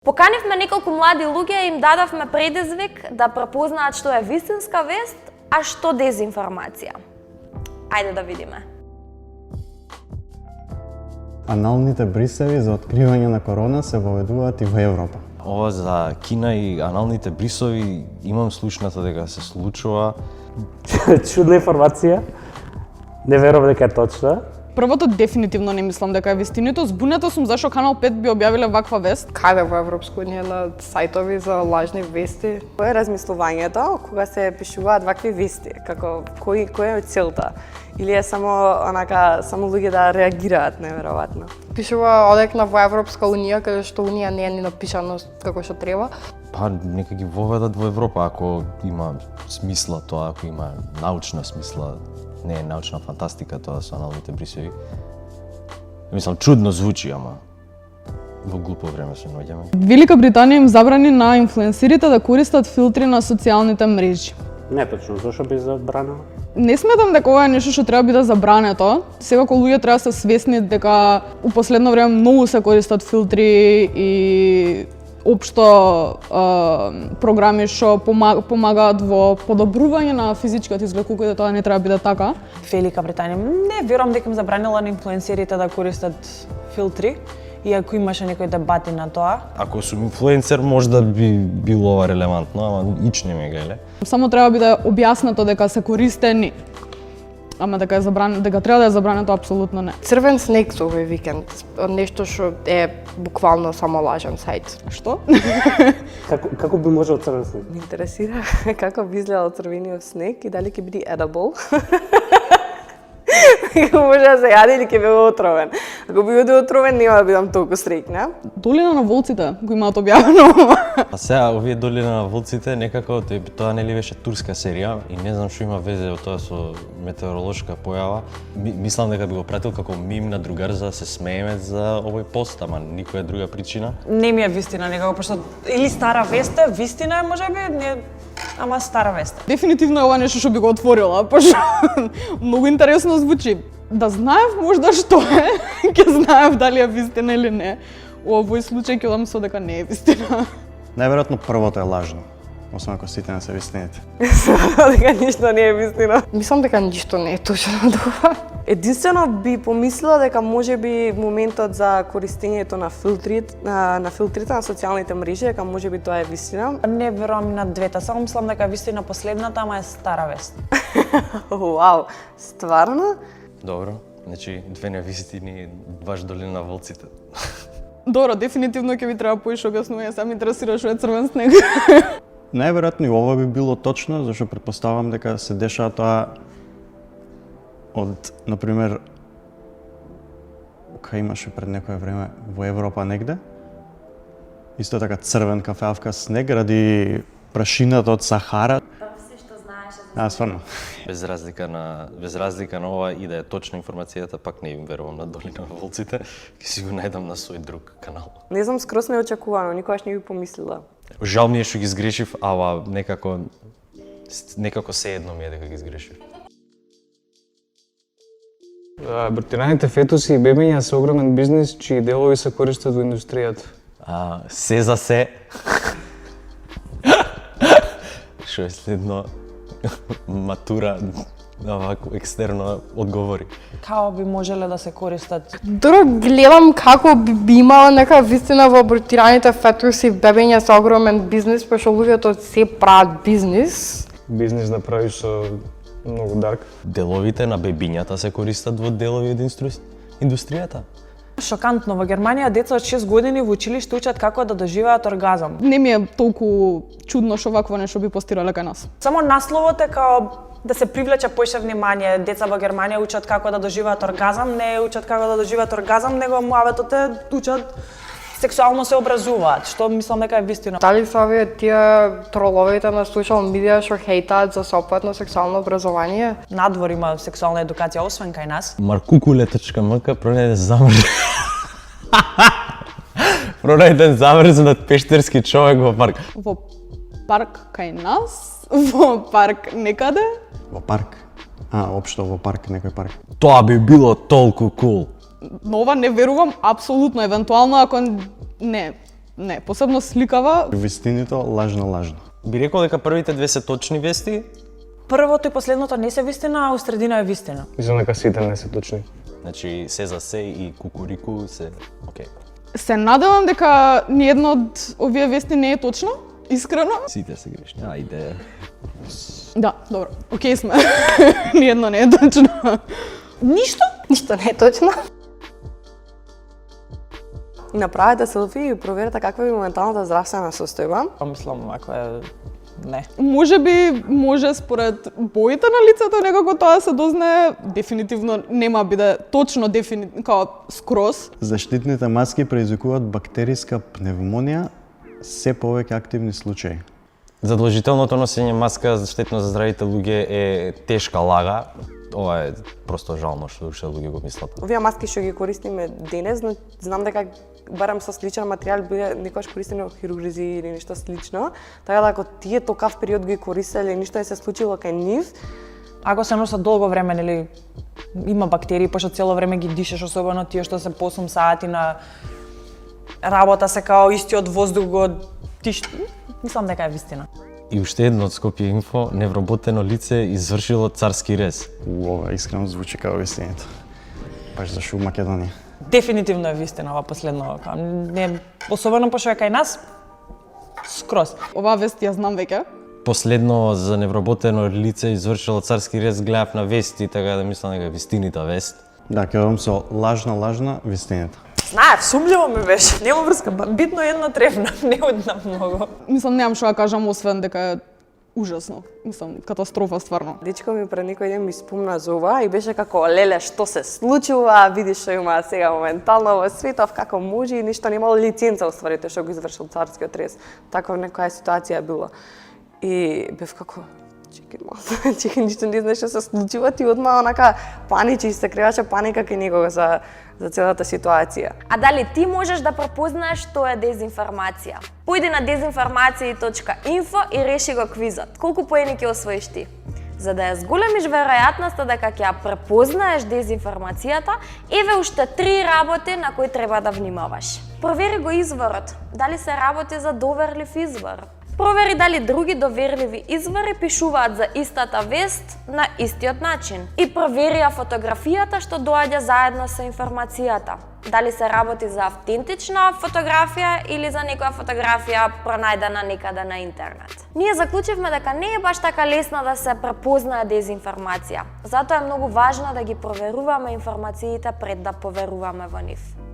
Поканивме неколку млади луѓе и им дадовме предизвик да препознаат што е вистинска вест, а што дезинформација. Ајде да видиме. Аналните брисеви за откривање на корона се воведуваат и во Европа. Ова за Кина и аналните брисови имам слушнато дека се случува. Чудна информација. Не верувам дека е точна. Првото дефинитивно не мислам дека е вистинито. Збунета сум зашо Канал 5 би објавиле ваква вест. Каде во Европска унија на сајтови за лажни вести? Кој е размислувањето кога се пишуваат вакви вести? Како кој е целта? Или е само само луѓе да реагираат неверојатно? Пишува одекна во Европска унија каде што унија не е ни напишано како што треба. Па нека ги воведат во Европа ако има смисла тоа, ако има научна смисла. Не е научна фантастика тоа со аналните брисови. Мислам, чудно звучи, ама во глупо време се наоѓаме. Велика Британија им забрани на инфлуенсерите да користат филтри на социјалните мрежи. Не точно, зашо би забранено? Не сметам дека ова е нешто што треба биде забрането. Секако луѓе треба да се свесни дека у последно време многу се користат филтри и општо програми што помагаат во подобрување на физичкиот изглед, колку и да тоа не треба да биде така. Велика Британија не верувам дека им забранила на инфлуенсерите да користат филтри, иако имаше некои дебати на тоа. Ако сум инфлуенсер, можда би било ова релевантно, ама ич не ме гајле. Само треба да биде објаснато дека се користени, ама дека е забрането, дека треба да е забрането, апсолутно не. Црвен снег за овој викенд, нешто што е буквално само лажен сајт. Што? Како би можел црвен снег? Ме интересира како би изгледал црвениот снег и дали ќе биде edible. Како може да се јаде или ќе биде отровен. Ако би биде отровен, нема да бидам толку среќна. Долина на волците го имаат објавено. А сега овие долина на волците некако тоа нели беше турска серија и не знам што има везе од тоа со метеоролошка појава. Мислам дека би го пратил како мим на другар за да се смееме за овој пост, ама никоја друга причина. Не ми е вистина некако, пошто или стара вест е, вистина е можеби, не, ама стара вест. Дефинитивно е ова нешто што би го отворила, пошто многу интересно звучи. Да знаев можда што е, ќе знаев дали е вистина или не. У овој случај ќе одам со дека не е вистина. Најверојатно првото е лажно, освен ако сите не се вистините. Дека ништо не е вистина. Мислам дека ништо не е точно од ова. Единствено би помислила дека можеби моментот за користењето на филтрите на социјалните мрежи, дека можеби тоа е вистина. Не верувам на двете, само мислам дека е вистина последната, ама е стара вест. Вау, стварно? Добро, значи две невистини, баш долина на волците. Добро, дефинитивно ќе ви треба поише објаснување, сам интересира што е црвен снег. Најверојатно и ова би било точно, зашто претпоставам дека се дешава тоа од, например, кај имаше пред некое време во Европа негде. Исто така црвен кафеавка снег ради прашината од Сахара. Стварно. Без разлика на ова и да е точна информацијата, пак не им верувам на долина на волците, ќе си го најдам на свој друг канал. Не знам, скрос неочекувано, никогаш не би помислила. Жал ми е што ги сгрешив, ама некако се едно ми е дека ги сгрешив. Абортираните фетуси и бебиња се огромен бизнис, чии делови се користат во индустријата. Се за се. Што е следно? Матура, овако екстерно одговори. Као би можеле да се користат? Добро, гледам како би имала нека вистина во абортираните фетуси и бебиња се огромен бизнис, пошто луѓето се прават бизнис. Бизнис да правиш со многу дарк. Деловите на бебињата се користат во делови од индустријата. Шокантно, во Германија деца од 6 години во училиште учат како да доживеат оргазам. Не ми е толку чудно што вакво нешто би постирале кај нас. Само насловот е као да се привлече поише внимание. Деца во Германија учат како да доживеат оргазам, не учат како да доживеат оргазам, него муаветот е учат сексуално се образуваат, што мислам дека е вистина. Дали се овие тие троловите на социјал медија што хейтаат за сопатно сексуално образование? Надвор има сексуална едукација, освен кај нас. Markukule.mk пронајде замрзнат. Пронајден замрзнат пештерски човек во парк. Во парк кај нас? Во парк некаде? Во парк? Општо во парк, некој парк. Тоа би било толку кул. Но ова не верувам апсолутно, евентуално ако не, не, посебно сликава. Вистинито, лажно. Би рекол дека првите две се точни вести, Првото и последното не се вистина, а у средина е вистина. Мислам дека сите не се точни. значи се за се и кукурику се окей. Се надевам дека ниедно од овие вести не е точно, искрено. Сите се грешни. Ајде. Да, добро, окей сме. Ниедно не е точно. Ништо? Ништо не е точно. Направете селфи и проверете каква е моменталната здравствена состојба. Мислам, ако е... Не. Може би, може според боите на лицето некако тоа се дознае, дефинитивно нема биде точно као скроз. Заштитните маски предизвикуваат бактериска пневмонија, се повеќе активни случаи. Задолжителното носење маска штетно за здравите луѓе е тешка лага. Ова е просто жално што уште луѓе го мислат. Овие маски што ги користиме денес, но знам дека барем со сличен материјал биле некогаш користени во хирурзи или нешто слично, така да ако тие токав период ги користеле и ништо не се случило кај нив, Ако се носат долго време, нели, има бактерии, пошто цело време ги дишеш, особено тие што се по 8 сати на работа се као истиот воздух го диш... Мислам дека е вистина. И уште едно од Скопје Инфо, невработено лице извршило царски рез. Ова искрено звучи како вистината. Баш за Шум Македонија. Дефинитивно е вистина ова последно. Као, не, особено пошто е кај нас, скроз. Оваа вест ја знам веќе. Последно за невработено лице извршило царски рез гледав на вести, така да мислам дека е вистинита вест. Да, ќе со лажна вистината. Знаев, сумљиво ми беше. Нема врска, битно едно тревна, не одна многу. Мислам, немам што да кажам, освен дека е ужасно. Мислам, катастрофа стварно. дечко ми пред некој ден ми спомна за ова и беше како леле што се случува, видиш што има сега моментално во светов, како може и ништо немало лиценца уствари тој што го извршил царскиот рез. Таква некоја ситуација била. И бев како чекай, ништо не знаеш што се случува, ти одма онака паничи и се креваше паника кај него за целата ситуација. А дали ти можеш да препознаеш што е дезинформација? Појди на dezinformacije.info и реши го квизот. Колку поени ќе освоиш ти? За да ја зголемиш веројатноста дека ќе ја препознаеш дезинформацијата, еве уште 3 работи на кои треба да внимаваш. Провери го изворот, дали се работи за доверлив извор. Провери дали други доверливи извори пишуваат за истата вест на истиот начин. И провери ја фотографијата што доаѓа заедно со информацијата. Дали се работи за автентична фотографија или за некоја фотографија пронајдена некаде на интернет. Ние заклучивме дека не е баш така лесно да се препознае дезинформација. Затоа е многу важно да ги проверуваме информациите пред да поверуваме во нив.